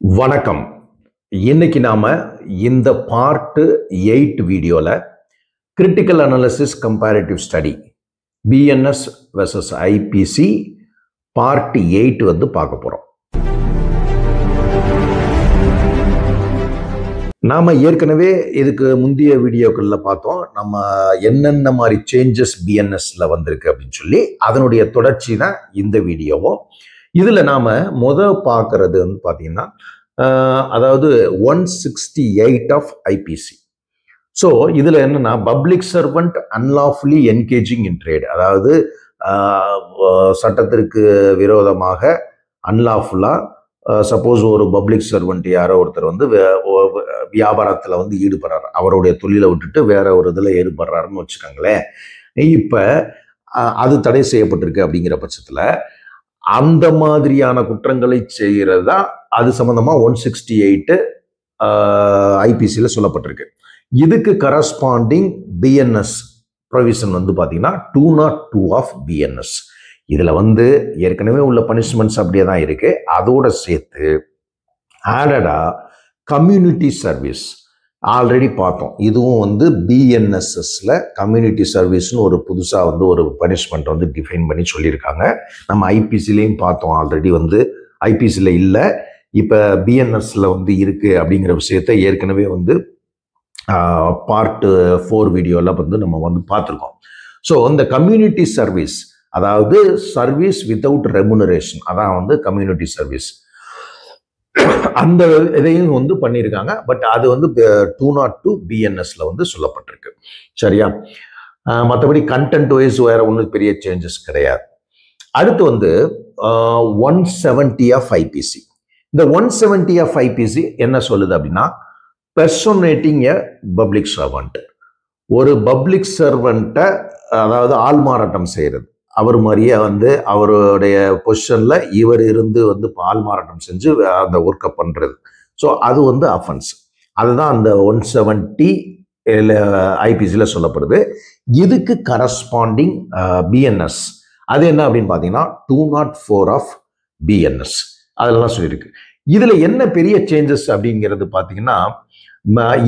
வணக்கம். இன்னைக்கு நாம இந்த பார்ட் 8 வீடியோல critical analysis comparative study BNS versus IPC part 8 வந்து பார்க்க போறோம். நாம ஏற்கனவே இதுக்கு முந்தைய வீடியோக்கள்ல பார்த்தோம் நம்ம என்னென்ன மாதிரி சேஞ்சஸ் பிஎன்எஸ்ல வந்திருக்கு அப்படின்னு சொல்லி அதனுடைய தொடர்ச்சி தான் இந்த வீடியோவும். இதுல நாம பார்க்கறது வந்து பாத்தீங்கன்னா அதாவது 168 ஆஃப் ஐபிசி. ஸோ இதுல என்னன்னா public servant unlawfully engaging in trade, அதாவது சட்டத்திற்கு விரோதமாக அன்லாஃபுல்லா சப்போஸ் ஒரு பப்ளிக் சர்வெண்ட் யாரோ ஒருத்தர் வந்து வியாபாரத்துல வந்து ஈடுபடுறாரு, அவருடைய தொழிலை விட்டுட்டு வேற ஒரு இதுல ஈடுபடுறாருன்னு வச்சுக்கோங்களேன். இப்ப அது தடை செய்யப்பட்டிருக்கு அப்படிங்கிற பட்சத்துல அந்த மாதிரியான குற்றங்களை செய்யறதா அது சம்பந்தமா 168 ஐபிசியில் சொல்லப்பட்டிருக்கு. இதுக்கு கரஸ்பாண்டிங் பிஎன்எஸ் ப்ரொவிஷன் வந்து பாத்தீங்கன்னா 202 ஆஃப் பிஎன்எஸ். இதுல வந்து ஏற்கனவே உள்ள பனிஷ்மெண்ட்ஸ் அப்படியே தான் இருக்கு. அதோட சேர்த்து ஆடடா கம்யூனிட்டி சர்வீஸ் ஆல்ரெடி பார்த்தோம். இதுவும் வந்து பிஎன்எஸ்எஸ்ல கம்யூனிட்டி சர்வீஸ்னு ஒரு புதுசா வந்து ஒரு பனிஷ்மெண்ட் வந்து டிஃபைன் பண்ணி சொல்லியிருக்காங்க. நம்ம ஐபிசிலையும் பார்த்தோம். ஆல்ரெடி வந்து ஐபிசியில் இல்லை, இப்ப பிஎன்எஸ்ல வந்து இருக்கு அப்படிங்கிற விஷயத்த ஏற்கனவே வந்து பார்ட் 4 வீடியோல வந்து நம்ம வந்து பார்த்துருக்கோம். ஸோ இந்த கம்யூனிட்டி சர்வீஸ், அதாவது சர்வீஸ் வித்தவுட் ரெமுனரேஷன், அதான் வந்து கம்யூனிட்டி சர்வீஸ், அந்த இதையும் வந்து பண்ணியிருக்காங்க. பட் அது வந்து 202 பிஎன்எஸ்ல வந்து சொல்லப்பட்டிருக்கு. சரியா? மற்றபடி கண்டென்ட் வைஸ் வேற ஒன்றும் பெரிய சேஞ்சஸ் கிடையாது. அடுத்து வந்து 170 ஆஃப் ஐபிசி. இந்த 170 ஆஃப் ஐபிசி என்ன சொல்லுது அப்படின்னா, பெர்சோனேட்டிங் எ பப்ளிக் சர்வெண்ட், ஒரு பப்ளிக் சர்வெண்ட்டை அதாவது ஆள்மாறாட்டம் செய்யறது, அவர் மாதிரியே வந்து அவருடைய பொசிஷன்ல இவர் இருந்து வந்து ஆள்மாறாட்டம் செஞ்சு அந்த ஒர்க்கை பண்றது. ஸோ அது வந்து அஃபென்ஸ். அதுதான் அந்த 170 ஐபிசியில சொல்லப்படுது. இதுக்கு கரஸ்பாண்டிங் பிஎன்எஸ் அது என்ன அப்படின்னு பார்த்தீங்கன்னா 204 ஆஃப் பிஎன்எஸ் அதெல்லாம் சொல்லியிருக்கு. இதுல என்ன பெரிய சேஞ்சஸ் அப்படிங்கிறது பார்த்தீங்கன்னா,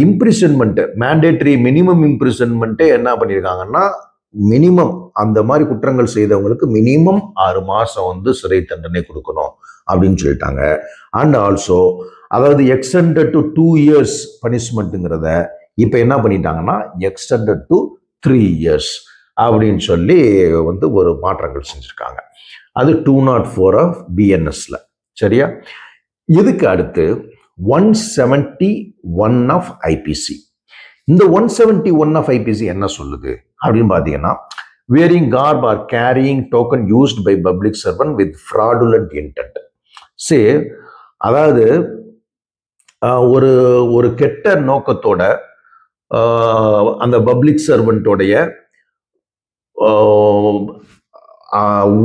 இம்ப்ரிசன்மெண்ட், மேண்டேட்டரி மினிமம் இம்ப்ரிசன்மெண்ட்டே என்ன பண்ணியிருக்காங்கன்னா, மினிமம் அந்த மாதிரி குற்றங்கள் செய்தவங்களுக்கு மினிமம் 6 மாசம் வந்து சிறை தண்டனை கொடுக்கணும் அப்படின்னு சொல்லிட்டாங்க. அண்ட் ஆல்சோ அதாவது எக்ஸ்டெண்டட் டு 2 years பனிஷ்மெண்ட்டுங்கிறத இப்ப என்ன பண்ணிட்டாங்கன்னா எக்ஸ்டெண்டட் டு 3 years அப்படின்னு சொல்லி வந்து ஒரு மாற்றங்கள் செஞ்சிருக்காங்க. அது 204 ஆஃப் பிஎன்எஸ்ல. சரியா? இதுக்கு அடுத்து 171 ஆஃப் ஐபிசி. இந்த 171 ஆஃப் ஐபிசி என்ன சொல்லுது அப்படின்னு பாத்தீங்கன்னா, wearing garb or carrying token used by public servant with fraudulent intent. சரி, அதாவது ஒரு கெட்ட நோக்கத்தோட அந்த பப்ளிக் சர்வெண்டோடைய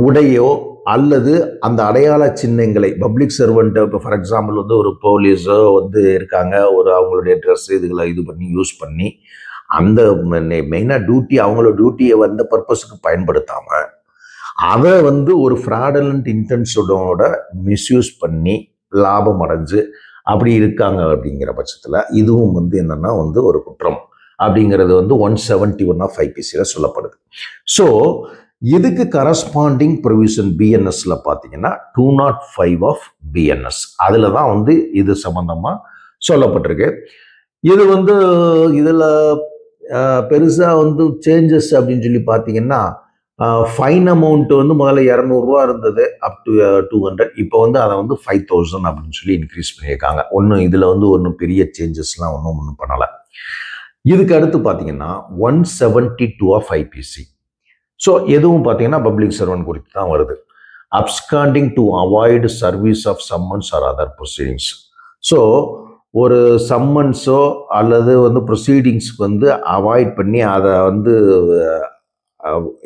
உடையோ அல்லது அந்த அடையாள சின்னங்களை பப்ளிக் சர்வெண்ட், இப்போ ஃபார் எக்ஸாம்பிள் வந்து ஒரு போலீஸோ வந்து இருக்காங்க, ஒரு அவங்களுடைய ட்ரெஸ் இதுகளை இது பண்ணி யூஸ் பண்ணி அந்த மெயினாக டியூட்டி அவங்களோட டியூட்டியை வந்து பர்பஸுக்கு பயன்படுத்தாம அதை வந்து ஒரு ஃப்ராடலண்ட் இன்டென்ஷனோட மிஸ்யூஸ் பண்ணி லாபம் அடைஞ்சு அப்படி இருக்காங்க அப்படிங்கிற பட்சத்தில் இதுவும் வந்து என்னன்னா வந்து ஒரு குற்றம் அப்படிங்கிறது வந்து 171 ஆஃப் ஐபிசியில் சொல்லப்படுது. ஸோ இதுக்கு கரஸ்பாண்டிங் ப்ரொவிஷன் பிஎன்எஸ்ல பார்த்தீங்கன்னா 205 ஆஃப் பிஎன்எஸ். அதில் தான் வந்து இது சம்பந்தமா சொல்லப்பட்டிருக்கு. இது வந்து இதில் பெருசாக வந்து சேஞ்சஸ் அப்படின்னு சொல்லி பார்த்தீங்கன்னா, ஃபைன் அமௌண்ட் வந்து முதல்ல 200 ரூபா இருந்தது, அப் டு 200. இப்போ வந்து அதை வந்து 5000 அப்படின்னு சொல்லி இன்க்ரீஸ் பண்ணியிருக்காங்க. ஒன்றும் இதில் வந்து ஒன்றும் பெரிய சேஞ்சஸ்லாம் ஒன்றும் பண்ணலை. இதுக்கு அடுத்து பார்த்தீங்கன்னா 172 ஆஃப் ஐபிசி. ஸோ எதுவும் பார்த்தீங்கன்னா பப்ளிக் சர்வெண்ட் குறித்து தான் வருது. Absconding to avoid service of summons or other proceedings. So ஒரு சம்மன்ஸோ அல்லது வந்து ப்ரொசீடிங்ஸ்க்கு வந்து அவாய்ட் பண்ணி அதை வந்து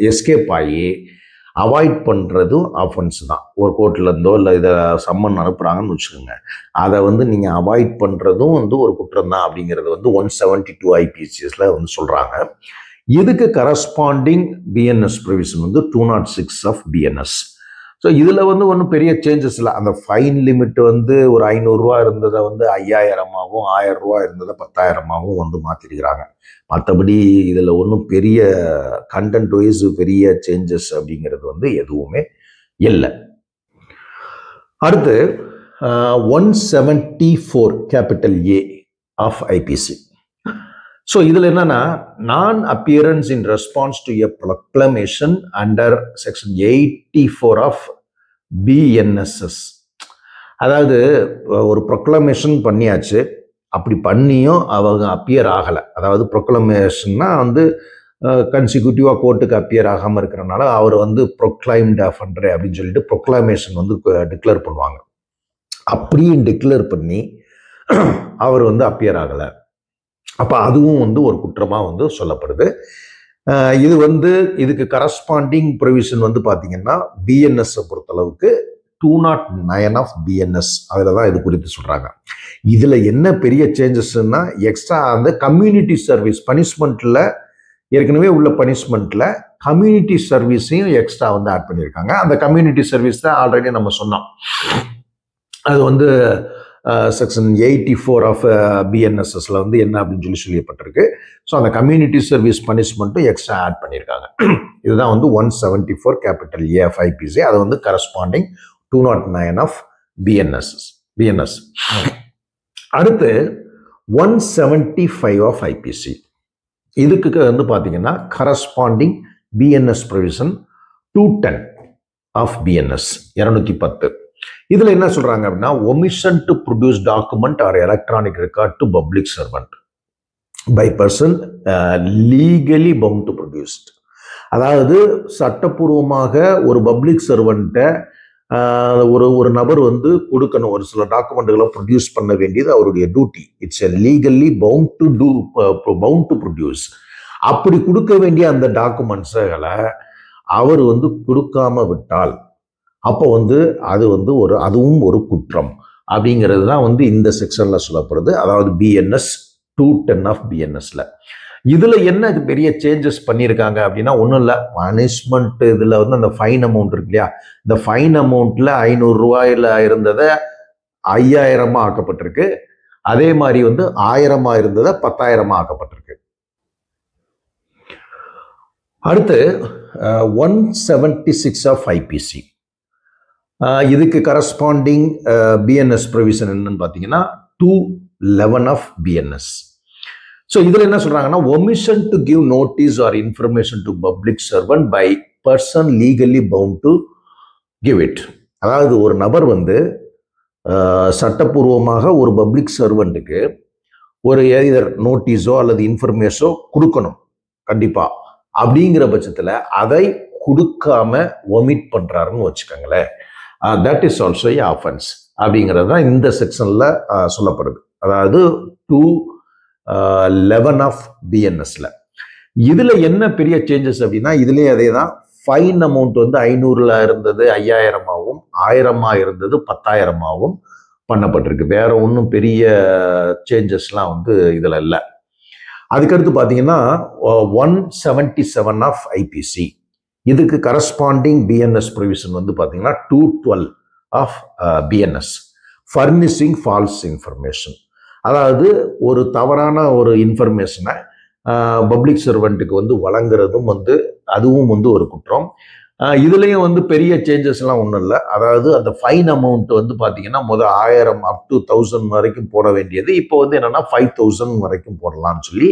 எஸ்கேப் ஆகி அவாய்ட் பண்ணுறதும் அஃபென்ஸ் தான். ஒரு கோர்ட்லேருந்தோ இல்லை இதை சம்மன் அனுப்புகிறாங்கன்னு வச்சுக்கோங்க, அதை வந்து நீங்கள் அவாய்ட் பண்ணுறதும் வந்து ஒரு குற்றம் தான் அப்படிங்கிறது வந்து 172 ஐபிசிஎஸ்ல வந்து சொல்கிறாங்க. இதுக்கு கரஸ்பாண்டிங் பிஎன்எஸ் ப்ரொவிஷன் வந்து 206 ஆஃப் பிஎன்எஸ். ஸோ இதில் வந்து ஒன்றும் பெரிய சேஞ்சஸ் இல்லை. அந்த ஃபைன் லிமிட் வந்து ஒரு 500 ரூபா இருந்ததை வந்து 5000ஆகவும் 1000 ரூபா இருந்ததை 10,000ஆகவும் வந்து மாற்றிருக்கிறாங்க. மற்றபடி இதில் ஒன்றும் பெரிய கண்டென்ட் வைஸ் பெரிய சேஞ்சஸ் அப்படிங்கிறது வந்து எதுவுமே இல்லை. அடுத்து 174 capital A of IPC. So இதில் என்னன்னா, non appearance in response to a proclamation under section 84 of BNSS. அதாவது ஒரு ப்ரொக்ளமேஷன் பண்ணியாச்சு, அப்படி பண்ணியும் அவங்க அப்பியர் ஆகலை. அதாவது ப்ரொக்ளமேஷன்னா வந்து கன்சிக்யூட்டிவாக கோர்ட்டுக்கு அப்பியர் ஆகாமல் இருக்கிறனால அவர் வந்து ப்ரொக்ளைம்ட் அஃபண்டர் அப்படின்னு சொல்லிட்டு ப்ரொக்ளமேஷன் வந்து டிக்ளேர் பண்ணுவாங்க. அப்படியும் டிக்ளேர் பண்ணி அவர் வந்து அப்பியர் ஆகலை, அப்போ அதுவும் வந்து ஒரு குற்றமாக வந்து சொல்லப்படுது. இது வந்து இதுக்கு கரஸ்பாண்டிங் ப்ரொவிஷன் வந்து பார்த்தீங்கன்னா பிஎன்எஸ்ஸை பொறுத்தளவுக்கு 209 ஆஃப் பிஎன்எஸ் அதில் தான் இது குறித்து சொல்கிறாங்க. இதில் என்ன பெரிய சேஞ்சஸ்ன்னா, எக்ஸ்ட்ரா அந்த கம்யூனிட்டி சர்வீஸ் பனிஷ்மெண்ட்டில் ஏற்கனவே உள்ள பனிஷ்மெண்ட்டில் கம்யூனிட்டி சர்வீஸையும் எக்ஸ்ட்ரா வந்து ஆட் பண்ணியிருக்காங்க. அந்த கம்யூனிட்டி சர்வீஸ் தான் ஆல்ரெடி நம்ம சொன்னோம், அது வந்து செக்ஷன் 84 ஆஃப் பிஎன்எஸ்எஸ்ல வந்து என்ன அப்படின்னு சொல்லப்பட்டிருக்கு. ஸோ அந்த கம்யூனிட்டி சர்வீஸ் பனிஷ்மெண்ட்டும் எக்ஸ்ட்ரா ஆட் பண்ணியிருக்காங்க. இதுதான் வந்து 174 கேபிட்டல் ஏ ஆஃப் ஐபிசி. அது வந்து கரஸ்பாண்டிங் 209 ஆஃப் பிஎன்எஸ். அடுத்து 175 ஆஃப் ஐபிசி. இதுக்கு வந்து பார்த்தீங்கன்னா corresponding BNS provision 210 of BNS 210. இதுல என்ன சொல்றாங்க அப்படின்னா, omission to produce document or electronic record to public servant by person legally bound to produced. அதாவது சட்டப்பூர்வமாக ஒரு பப்ளிக் சர்வெண்ட்டை ஒரு நபர் வந்து கொடுக்கணும், ஒரு சில டாக்குமெண்ட்டுகளை ப்ரொடியூஸ் பண்ண வேண்டியது அவருடைய duty. It's a legally bound to produce. அப்படி கொடுக்க வேண்டிய அந்த டாக்குமெண்ட்ஸுகளை அவர் வந்து கொடுக்காம விட்டால் அப்போ வந்து அது வந்து அதுவும் ஒரு குற்றம் அப்படிங்கிறது தான் வந்து இந்த செக்ஷன்ல சொல்லப்படுது. அதாவது பிஎன்எஸ் 210 ஆஃப் பிஎன்எஸ்ல. இதுல என்ன பெரிய சேஞ்சஸ் பண்ணியிருக்காங்க அப்படின்னா, ஒன்றும் இல்லை, பனிஷ்மெண்ட் இதுல வந்து அந்த ஃபைன் அமௌண்ட் இருக்கு இல்லையா, இந்த ஃபைன் அமௌண்ட்ல 500 ரூபாயில இருந்ததை 5000 ஆக்கப்பட்டிருக்கு. அதே மாதிரி வந்து 1000 இருந்ததை 10,000 ஆக்கப்பட்டிருக்கு. அடுத்து 176 ஆஃப் ஐபிசி. இதுக்கு கரஸ்பாண்டிங் பிஎன்எஸ் ப்ரொவிஷன் என்னன்னு பார்த்தீங்கன்னா 211 ஆஃப் பிஎன்எஸ். ஸோ இதில் என்ன சொல்றாங்கன்னா, omission to give notice or information to public servant by person legally bound to give it. அதாவது ஒரு நபர் வந்து சட்டப்பூர்வமாக ஒரு பப்ளிக் சர்வெண்ட்டுக்கு ஒரு எதர் நோட்டீஸோ அல்லது இன்ஃபர்மேஷனோ கொடுக்கணும் கண்டிப்பா. அப்படிங்கிற பட்சத்தில் அதை கொடுக்காம ஒமிட் பண்றாருன்னு வச்சுக்கோங்களேன், that is also A offence அப்படிங்கிறது தான் இந்த செக்ஷன்ல சொல்லப்படுது. அதாவது 211 ஆஃப் பிஎன்எஸ்ல. இதுல என்ன பெரிய சேஞ்சஸ் அப்படின்னா, இதுலயே அதே தான், ஃபைன் அமௌண்ட் வந்து 500ல இருந்தது 5000ஆகவும் 1000 இருந்தது 10,000ஆகவும் பண்ணப்பட்டிருக்கு. வேற ஒன்றும் பெரிய சேஞ்சஸ்லாம் வந்து இதுல இல்லை. அதுக்கடுத்து பார்த்தீங்கன்னா 177 ஆஃப் ஐபிசி. இதுக்கு கரஸ்பாண்டிங் பிஎன்எஸ் ப்ரொவிஷன் வந்து பார்த்தீங்கன்னா 212 of BNS, furnishing false information. அதாவது ஒரு தவறான ஒரு இன்ஃபர்மேஷனை பப்ளிக் சர்வெண்ட்டுக்கு வந்து வழங்குறதும் வந்து அதுவும் வந்து ஒரு குற்றம். இதுலேயும் வந்து பெரிய சேஞ்சஸ்லாம் ஒன்றும் இல்லை. அதாவது அந்த ஃபைன் அமௌண்ட் வந்து பார்த்தீங்கன்னா 1000 அப் டு 1000 வரைக்கும் போட வேண்டியது இப்போ வந்து என்னன்னா 5000 வரைக்கும் போடலாம்னு சொல்லி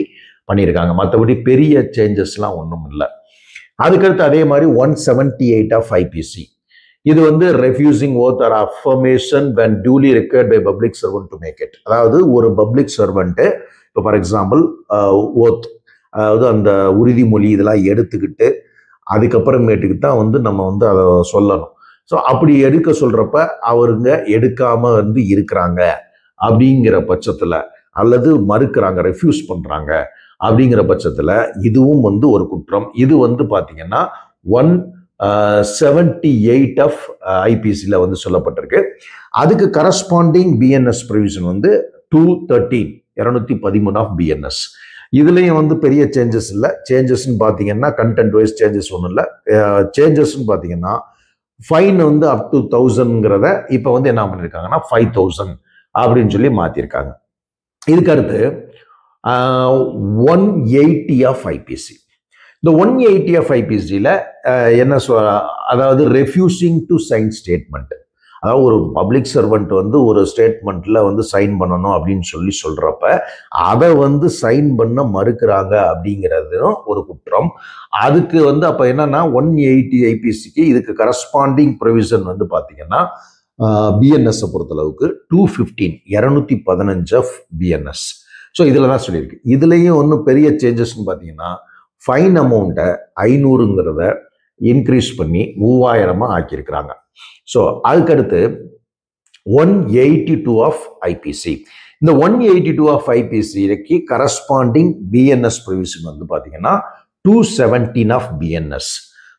பண்ணியிருக்காங்க. மற்றபடி பெரிய சேஞ்சஸ்லாம் ஒன்றும் இல்லை. அதுக்கடுத்து அதே மாதிரி 178 ஆஃப் ஐபிசி. இது வந்து refusing oath or affirmation when duly required by public servant to make it. அதாவது ஒரு பப்ளிக் சர்வெண்ட்டு இப்போ ஃபார் எக்ஸாம்பிள் ஓத், அதாவது அந்த உறுதிமொழி இதெல்லாம் எடுத்துக்கிட்டு அதுக்கப்புறமேட்டுக்கு தான் வந்து நம்ம வந்து அதை சொல்லணும். ஸோ அப்படி எடுக்க சொல்றப்ப அவருங்க எடுக்காம வந்து இருக்கிறாங்க அப்படிங்கிற பட்சத்துல, அல்லது மறுக்கிறாங்க, ரெஃப்யூஸ் பண்றாங்க அப்படிங்கிற பட்சத்துல இதுவும் வந்து ஒரு குற்றம். இது வந்து பாத்தீங்கன்னா 178 ஆஃப் ஐபிசில வந்து சொல்லப்பட்டிருக்கு. அதுக்கு கரஸ்பாண்டிங் பிஎன்எஸ் ப்ரொவிஷன் வந்து 213 ஆஃப் பிஎன்எஸ். இதுலயும் வந்து பெரிய சேஞ்சஸ் இல்லை. சேஞ்சஸ்ன்னு பார்த்தீங்கன்னா கண்டென்ட் வைஸ் சேஞ்சஸ் ஒன்றும் இல்லை. சேஞ்சஸ்ன்னு பார்த்தீங்கன்னா ஃபைன் வந்து அப் டு 1000ங்கிறத இப்போ வந்து என்ன பண்ணியிருக்காங்கன்னா 5000 அப்படின்னு சொல்லி மாற்றிருக்காங்க. இதுக்கு அடுத்து 180 ஆஃப் ஐபிசி. இந்த 180 ஆஃப் ஐபிசியில் என்ன அதாவது ரெஃப்யூசிங் டு சைன் ஸ்டேட்மெண்ட். அதாவது ஒரு பப்ளிக் சர்வெண்ட் வந்து ஒரு ஸ்டேட்மெண்ட்ல வந்து சைன் பண்ணணும் அப்படின்னு சொல்லி சொல்றப்ப அதை வந்து சைன் பண்ண மறுக்கிறாங்க அப்படிங்கிறதும் ஒரு குற்றம். அதுக்கு வந்து அப்ப என்னன்னா 180 ஐபிசிக்கு இதுக்கு கரஸ்பாண்டிங் ப்ரொவிஷன் வந்து பாத்தீங்கன்னா பிஎன்எஸ் பொறுத்தளவுக்கு 215 ஆஃப் பிஎன்எஸ். ஸோ இதில் தான் சொல்லியிருக்கு. இதுலேயும் ஒன்றும் பெரிய சேஞ்சஸ்ன்னு பார்த்தீங்கன்னா ஃபைன் அமௌண்ட்டை 500ங்கிறத இன்க்ரீஸ் பண்ணி 3000 ஆக்கியிருக்கிறாங்க. ஸோ அதுக்கடுத்து 182 ஆஃப் ஐபிசி. இந்த 182 ஆஃப் ஐபிசிக்கு கரஸ்பாண்டிங் பிஎன்எஸ் ப்ரொவிஷன் வந்து பார்த்தீங்கன்னா 217 ஆஃப் பிஎன்எஸ்.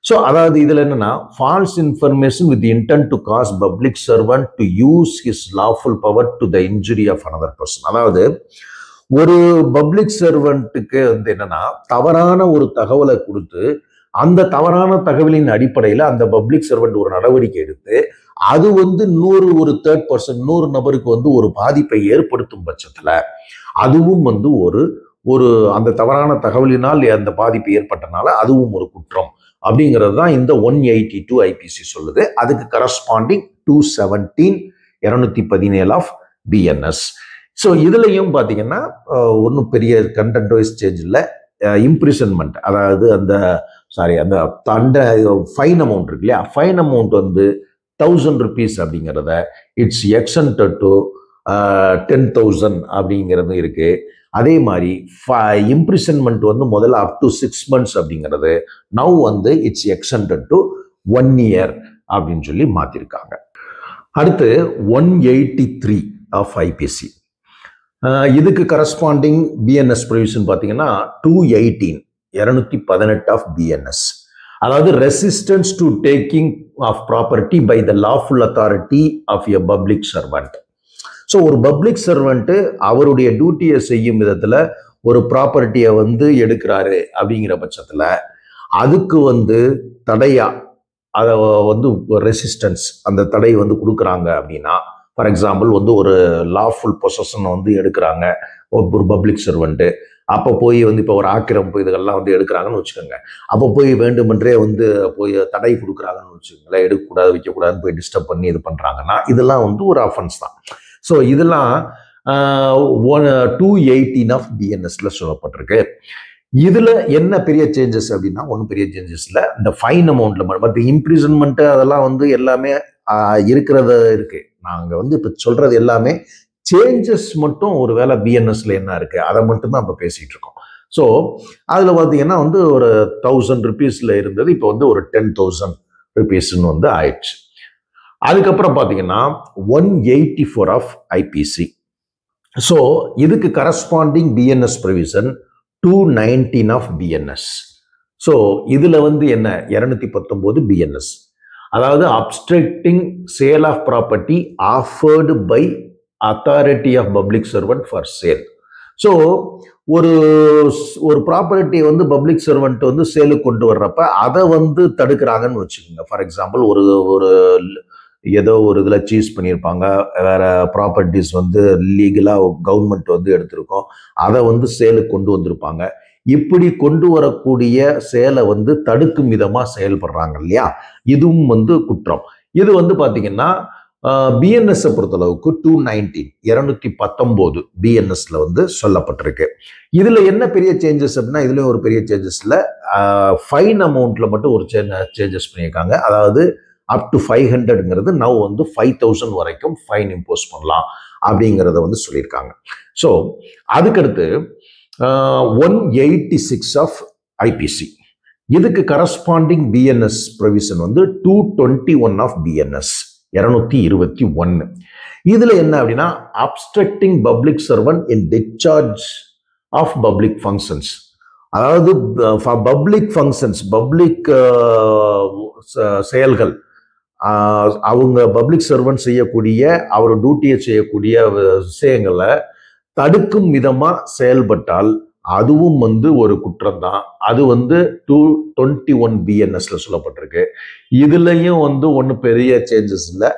ஸோ அதாவது இதில் என்னன்னா false information with intent to cause public servant to use his lawful power to the injury of another person. அதாவது ஒரு பப்ளிக் சர்வெண்ட்டுக்கு வந்து என்னன்னா தவறான ஒரு தகவலை கொடுத்து அந்த தவறான தகவலின் அடிப்படையில் அந்த பப்ளிக் சர்வெண்ட் ஒரு நடவடிக்கை எடுத்து அது வந்து ஒரு தேர்ட் பர்சன் 100 நபருக்கு வந்து ஒரு பாதிப்பை ஏற்படுத்தும் பட்சத்துல அதுவும் வந்து ஒரு அந்த தவறான தகவலினால் அந்த பாதிப்பு ஏற்பட்டனால அதுவும் ஒரு குற்றம் அப்படிங்கிறது தான் இந்த 182 ஐபிசி சொல்லுது. அதுக்கு கரஸ்பாண்டிங் 217 ஆஃப் பிஎன்எஸ். ஸோ இதுலையும் பார்த்தீங்கன்னா ஒன்றும் பெரிய கண்டென்ட் வைஸ் சேஞ்ச் இல்லை. இம்ப்ரிசன்மெண்ட், அதாவது அந்த ஃபைன் அமௌண்ட் இருக்கு இல்லையா, ஃபைன் அமௌண்ட் வந்து 1000 rupees அப்படிங்கிறத இட்ஸ் எக்ஸன்டட் டு 10,000 அப்படிங்கிறது இருக்கு. அதே மாதிரி இம்ப்ரிசன்மெண்ட் வந்து முதல்ல அப் டு 6 months அப்படிங்கிறது நவ் வந்து இட்ஸ் எக்ஸன்டட் டு 1 year அப்படின்னு சொல்லி மாத்திருக்காங்க. அடுத்து 183 ஆஃப் ஐபிசி. இதுக்கு கரஸ்பாண்டிங் பிஎன்எஸ் ப்ரொவிஷன் பார்த்தீங்கன்னா 218 ஆஃப் பிஎன்எஸ். அதாவது resistance to taking of property by the lawful authority of a public servant. So ஒரு பப்ளிக் சர்வெண்ட்டு அவருடைய டியூட்டியை செய்யும் விதத்தில் ஒரு ப்ராப்பர்ட்டியை வந்து எடுக்கிறாரு அப்படிங்கிற பட்சத்தில் அதுக்கு வந்து தடையா அதை வந்து ரெசிஸ்டன்ஸ் அந்த தடை வந்து கொடுக்குறாங்க அப்படின்னா, ஃபார் எக்ஸாம்பிள் வந்து ஒரு லாஃபுல் பொசஷனை வந்து எடுக்கிறாங்க ஒரு பப்ளிக் சர்வெண்ட்டு. அப்போ போய் வந்து இப்போ ஒரு ஆக்கிரமிப்பு இதுகள்லாம் வந்து எடுக்கிறாங்கன்னு வச்சுக்கோங்க. அப்போ போய் வேண்டுமென்றே வந்து போய் தடை கொடுக்குறாங்கன்னு வச்சுக்கோங்களேன், எடுக்கக்கூடாது வைக்கக்கூடாதுன்னு போய் டிஸ்டர்ப் பண்ணி இது பண்ணுறாங்கன்னா இதெல்லாம் வந்து ஒரு அஃபென்ஸ் தான். ஸோ இதெல்லாம் 218 ஆஃப் பிஎன்எஸ்ல சொல்லப்பட்டிருக்கு. இதுல என்ன பெரிய சேஞ்சஸ் அப்படின்னா ஒன்றும் பெரிய சேஞ்சஸ் இல்லை. இந்த ஃபைன் அமௌண்ட்ல பட் இம்ப்ரிசன்மெண்ட் அதெல்லாம் வந்து எல்லாமே இருக்கிறத இருக்கு. நாங்கள் வந்து இப்போ சொல்றது எல்லாமே சேஞ்சஸ் மட்டும் ஒரு வேளை பிஎன்எஸ்ல என்ன இருக்கு அதை மட்டும் தான் இப்போ பேசிட்டு இருக்கோம். ஸோ அதில் பார்த்தீங்கன்னா வந்து ஒரு 1000 rupeesல இருந்தது இப்போ வந்து ஒரு 10,000 rupeesன்னு வந்து ஆயிடுச்சு. அதுக்கப்புறம் பார்த்தீங்கன்னா 184 ஆஃப் ஐபிசி. ஸோ இதுக்கு corresponding BNS provision 219 of BNS. So இதுல வந்து என்ன 219 பிஎன்எஸ், அதாவது obstructing sale of property offered by authority of public servant for sale. So ஒரு ப்ராப்பர்ட்டியை வந்து பப்ளிக் சர்வெண்ட் வந்து சேலுக்கு கொண்டு வர்றப்ப அதை வந்து தடுக்கிறாங்கன்னு வச்சுக்கோங்க. ஃபார் எக்ஸாம்பிள் ஒரு ஏதோ ஒரு இதில் சீஸ் பண்ணியிருப்பாங்க, வேற ப்ராப்பர்ட்டிஸ் வந்து லீகலாக கவர்மெண்ட் வந்து எடுத்திருக்கோம், அதை வந்து சேலுக்கு கொண்டு வந்திருப்பாங்க. இப்படி கொண்டு வரக்கூடிய சேலை வந்து தடுக்கும் விதமாக செயல்படுறாங்க இல்லையா, இதுவும் வந்து குற்றம். இது வந்து பார்த்தீங்கன்னா பிஎன்எஸ் பொறுத்தளவுக்கு 219 பிஎன்எஸ்ல வந்து சொல்லப்பட்டிருக்கு. இதுல என்ன பெரிய சேஞ்சஸ் அப்படின்னா இதுலயும் ஒரு பெரிய சேஞ்சஸ் இல்லை. ஃபைன் அமௌண்ட்ல மட்டும் ஒரு சேஞ்சஸ் பண்ணியிருக்காங்க. அதாவது அப் டு 500ங்கிறது நவ் வந்து 5000 வரைக்கும் ஃபைன் இம்போஸ் பண்ணலாம் அப்படிங்கிறத வந்து சொல்லியிருக்காங்க. ஸோ அதுக்கடுத்து 186 ஆஃப் ஐபிசி. இதுக்கு கரஸ்பாண்டிங் பிஎன்எஸ் ப்ரொவிஷன் வந்து 221 ஆஃப் பிஎன்எஸ் 221. இதுல என்ன அப்படின்னா obstructing public servant in discharge of public functions. அதாவது பப்ளிக் ஃபங்க்ஷன்ஸ் பப்ளிக் செயல்கள் அவங்க பப்ளிக் சர்வெண்ட் செய்யக்கூடிய அவர் டியூட்டியை செய்யக்கூடிய விஷயங்களை தடுக்கும் விதமா செயல்பட்டால் அதுவும் வந்து ஒரு குற்றம் தான். அது வந்து 221 BNSல சொல்லப்பட்டிருக்கு. இதுலயும் வந்து ஒன்றும் பெரிய சேஞ்சஸ் இல்லை.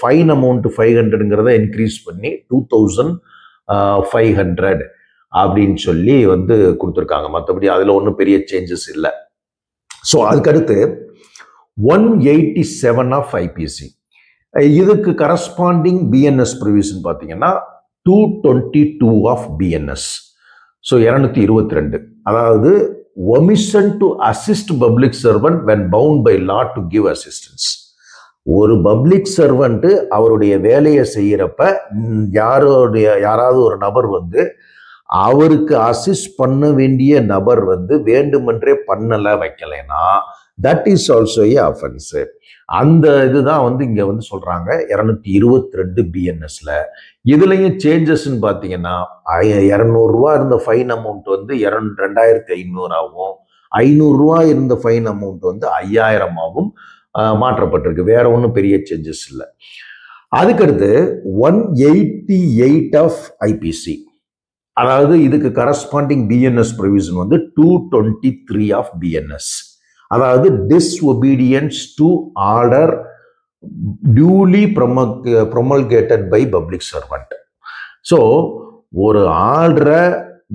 ஃபைன் அமௌண்ட் 500ங்கிறத இன்க்ரீஸ் பண்ணி 2500 அப்படின்னு சொல்லி வந்து கொடுத்துருக்காங்க. மற்றபடி அதில் ஒன்றும் பெரிய சேஞ்சஸ் இல்லை. ஸோ அதுக்கடுத்து 187 ஆஃப் ஐபிசி. இதுக்கு கரஸ்பாண்டிங் பிஎன்எஸ் ப்ரொவிஷன் பார்த்தீங்கன்னா 222 ஆஃப் பிஎன்எஸ். ஸோ 222. அதாவது omission to assist public servant when bound by law to give assistance. ஒரு பப்ளிக் சர்வெண்ட் அவருடைய வேலையை செய்யறப்ப யாராவது ஒரு நபர் வந்து அவருக்கு அசிஸ்ட் பண்ண வேண்டிய நபர் வந்து வேண்டுமென்றே பண்ணல வைக்கலைன்னா that is also a offence. அந்த இதுதான் வந்து இங்க வந்து சொல்றாங்க 222 பிஎன்எஸ்ல. இதுலயும் சேஞ்சஸ்ன்னு பாத்தீங்கன்னா 200 ரூபா இருந்த ஃபைன் அமௌண்ட் வந்து 2500 ஆகும். 500 ரூபா இருந்த ஃபைன் அமௌண்ட் வந்து 5000 ஆகும் மாற்றப்பட்டிருக்கு. வேற ஒன்றும் பெரிய சேஞ்சஸ் இல்லை. அதுக்கடுத்து 188 ஆஃப் ஐபிசி. அதாவது இதுக்கு கரஸ்பாண்டிங் பிஎன்எஸ் ப்ரொவிஷன் வந்து 223 ஆஃப் பிஎன்எஸ். அதாவது disobedience to order duly promulgated by public servant. So ஒரு ஆர்டரை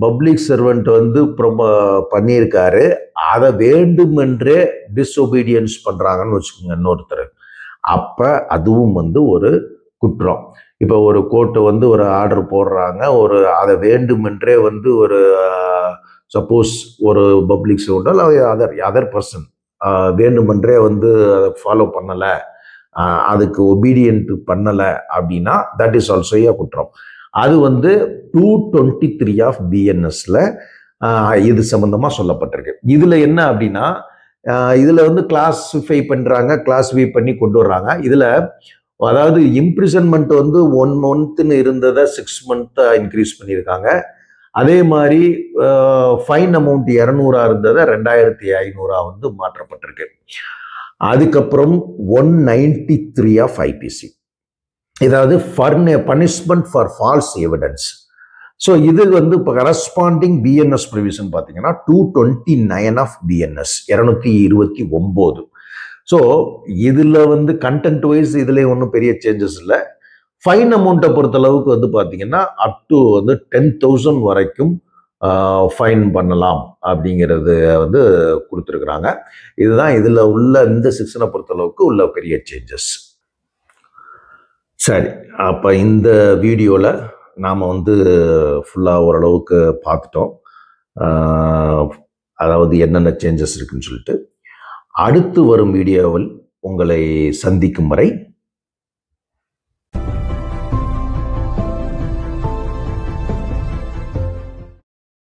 பப்ளிக் சர்வெண்ட் வந்து பண்ணியிருக்காரு, அதை வேண்டுமென்றே டிஸ்ஒபீடியன்ஸ் பண்றாங்கன்னு வச்சுக்கோங்க இன்னொருத்தர், அப்ப அதுவும் வந்து ஒரு குற்றம். இப்போ ஒரு கோர்ட்டு வந்து ஒரு ஆர்டர் போடுறாங்க, அதை வேண்டுமென்றே வந்து ஒரு சப்போஸ் ஒரு பப்ளிக் சர்வெண்ட் அதர் பர்சன் வேண்டுமென்றே வந்து அதை ஃபாலோ பண்ணலை, அதுக்கு ஒபீடியன்ட் பண்ணலை அப்படின்னா தட் இஸ் ஆல்சோ ஏ குற்றம். அது வந்து 223 ஆஃப் பிஎன்எஸ்ல இது சம்பந்தமா சொல்லப்பட்டிருக்கு. இதுல என்ன அப்படின்னா இதுல வந்து கிளாஸிஃபை பண்றாங்க, கிளாஸிஃபை பண்ணி கொண்டு வர்றாங்க. இதுல அதாவது இம்ப்ரிசன்மெண்ட் வந்து 1 மந்த்னு இருந்ததை 6 மந்த் இன்க்ரீஸ் பண்ணியிருக்காங்க. அதே மாதிரி ஃபைன் அமௌண்ட் 200 இருந்ததை 2500 வந்து மாற்றப்பட்டிருக்கு. அதுக்கப்புறம் 193 ஆஃப் ஐபிசி. இதாவது punishment for falls evidence. So இது வந்து இப்போ கரஸ்பாண்டிங் பிஎன்எஸ் ப்ரொவிஷன் பார்த்தீங்கன்னா 229 ஆஃப் பிஎன்எஸ் 229. ஸோ இதில் வந்து கண்டென்ட் வைஸ் இதுலேயும் ஒன்றும் பெரிய சேஞ்சஸ் இல்லை. ஃபைன் அமௌண்ட்டை பொறுத்தளவுக்கு வந்து பார்த்தீங்கன்னா அப் டு வந்து 10,000 வரைக்கும் ஃபைன் பண்ணலாம் அப்படிங்கிறது வந்து கொடுத்துருக்குறாங்க. இதுதான் இதில் உள்ள இந்த செக்ஷனை பொறுத்தளவுக்கு உள்ள பெரிய சேஞ்சஸ். சரி, அப்போ இந்த வீடியோவில் நாம் வந்து ஃபுல்லாக ஓரளவுக்கு பார்த்துட்டோம். அதாவது என்னென்ன சேஞ்சஸ் இருக்குன்னு சொல்லிட்டு அடுத்து வரும் வீடியோவில் உங்களை சந்திக்கும் வரை